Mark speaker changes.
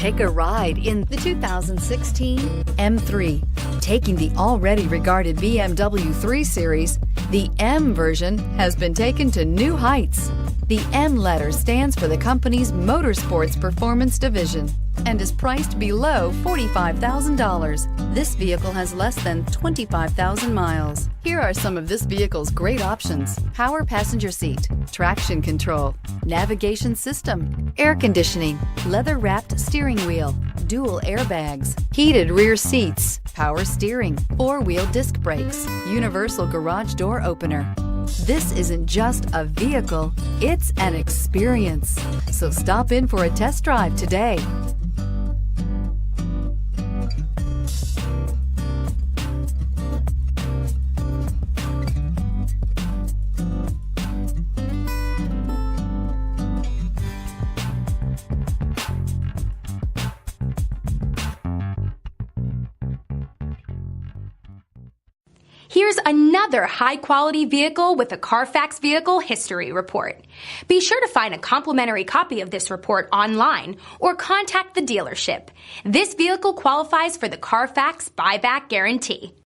Speaker 1: Take a ride in the 2016 M3. Taking the already regarded BMW 3 Series, the M version has been taken to new heights. The M letter stands for the company's Motorsports Performance Division and is priced below $45,000. This vehicle has less than 25,000 miles. Here are some of this vehicle's great options: power passenger seat, traction control, navigation system, air conditioning, leather-wrapped steering wheel, dual airbags, heated rear seats, power steering, four-wheel disc brakes, universal garage door opener. This isn't just a vehicle, it's an experience. So stop in for a test drive today.
Speaker 2: Here's another high-quality vehicle with a Carfax Vehicle History Report. Be sure to find a complimentary copy of this report online or contact the dealership. This vehicle qualifies for the Carfax Buyback Guarantee.